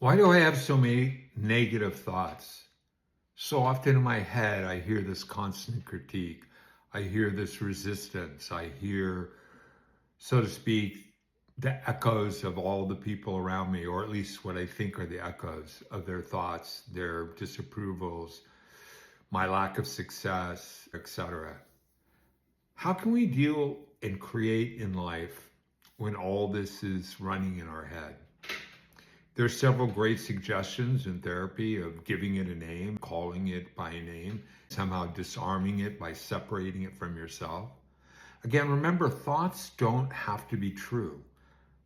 Why do I have so many negative thoughts? So often in my head, I hear this constant critique. I hear this resistance. I hear, so to speak, the echoes of all the people around me, or at least what I think are the echoes of their thoughts, their disapprovals, my lack of success, etc. How can we deal and create in life when all this is running in our head? There's several great suggestions in therapy of giving it a name, calling it by a name, somehow disarming it by separating it from yourself. Again, remember, thoughts don't have to be true.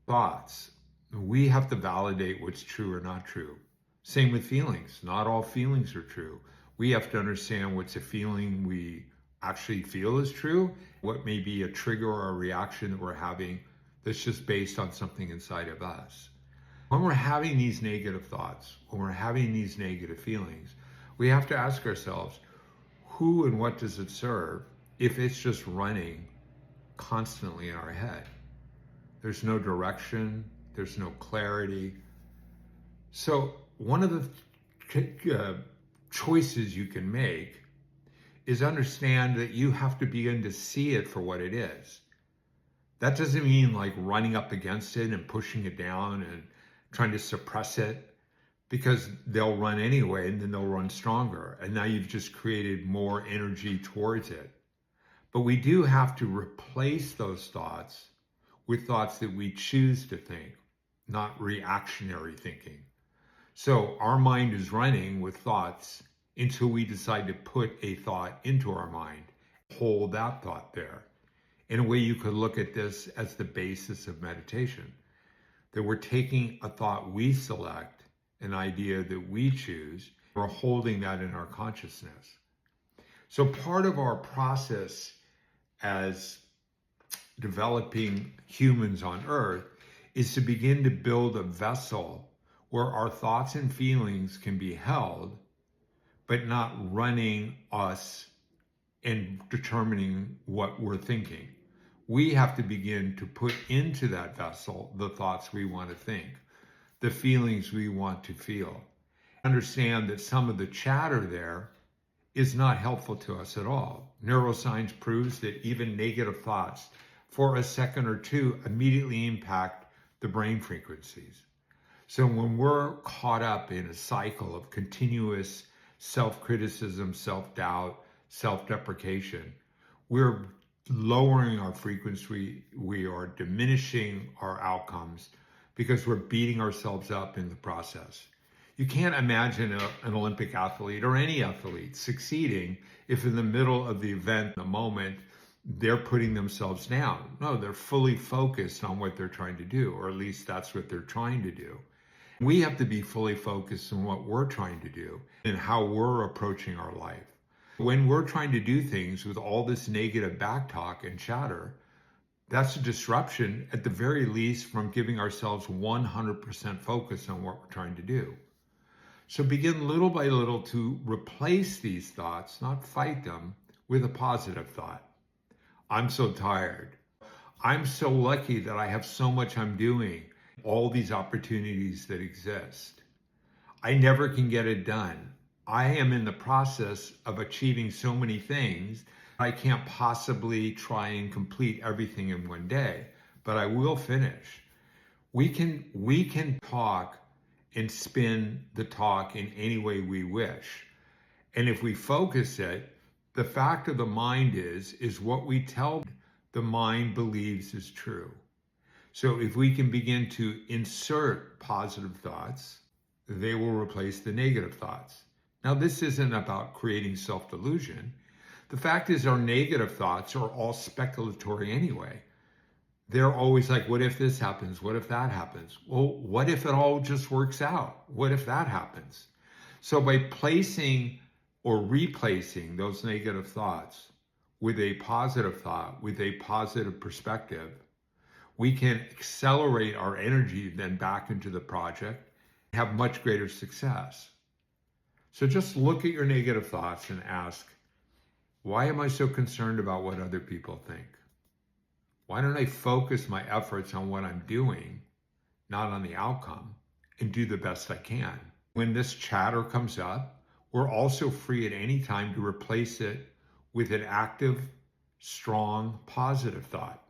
Thoughts, we have to validate what's true or not true. Same with feelings. Not all feelings are true. We have to understand what's a feeling we actually feel is true, what may be a trigger or a reaction that we're having that's just based on something inside of us. When we're having these negative thoughts, when we're having these negative feelings, we have to ask ourselves, who and what does it serve if it's just running constantly in our head? There's no direction, there's no clarity. So one of the choices you can make is understand that you have to begin to see it for what it is. That doesn't mean like running up against it and pushing it down and trying to suppress it, because they'll run anyway and then they'll run stronger. And now you've just created more energy towards it. But we do have to replace those thoughts with thoughts that we choose to think, not reactionary thinking. So our mind is running with thoughts until we decide to put a thought into our mind, hold that thought there. In a way, you could look at this as the basis of meditation, that we're taking a thought we select, an idea that we choose, we're holding that in our consciousness. So part of our process as developing humans on earth is to begin to build a vessel where our thoughts and feelings can be held, but not running us and determining what we're thinking. We have to begin to put into that vessel the thoughts we want to think, the feelings we want to feel. Understand that some of the chatter there is not helpful to us at all. Neuroscience proves that even negative thoughts for a second or two immediately impact the brain frequencies. So when we're caught up in a cycle of continuous self-criticism, self-doubt, self-deprecation, we're lowering our frequency, we are diminishing our outcomes because we're beating ourselves up in the process. You can't imagine an Olympic athlete or any athlete succeeding if in the middle of the event, the moment, they're putting themselves down. No, they're fully focused on what they're trying to do, or at least that's what they're trying to do. We have to be fully focused on what we're trying to do and how we're approaching our life. When we're trying to do things with all this negative backtalk and chatter, that's a disruption, at the very least, from giving ourselves 100% focus on what we're trying to do. So begin little by little to replace these thoughts, not fight them, with a positive thought. I'm so tired. I'm so lucky that I have so much I'm doing, all these opportunities that exist. I never can get it done. I am in the process of achieving so many things, I can't possibly try and complete everything in one day, but I will finish. We can talk and spin the talk in any way we wish. And if we focus it, the fact of the mind is what we tell the mind believes is true. So if we can begin to insert positive thoughts, they will replace the negative thoughts. Now, this isn't about creating self-delusion. The fact is our negative thoughts are all speculatory anyway. They're always like, what if this happens? What if that happens? Well, what if it all just works out? What if that happens? So by placing or replacing those negative thoughts with a positive thought, with a positive perspective, we can accelerate our energy then back into the project, have much greater success. So just look at your negative thoughts and ask, why am I so concerned about what other people think? Why don't I focus my efforts on what I'm doing, not on the outcome, and do the best I can. When this chatter comes up, we're also free at any time to replace it with an active, strong, positive thought.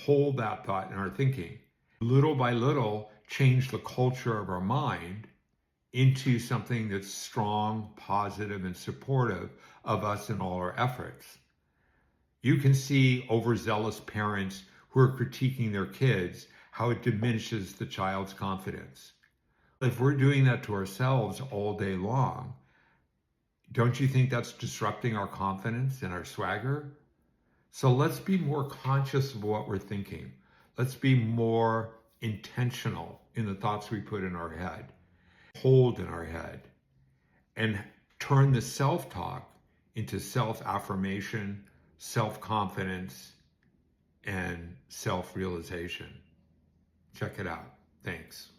Hold that thought in our thinking. Little by little, change the culture of our mind into something that's strong, positive, and supportive of us in all our efforts. You can see overzealous parents who are critiquing their kids, how it diminishes the child's confidence. If we're doing that to ourselves all day long, don't you think that's disrupting our confidence and our swagger? So let's be more conscious of what we're thinking. Let's be more intentional in the thoughts we put in our head, hold in our head, and turn the self-talk into self-affirmation, self-confidence, and self-realization. Check it out. Thanks.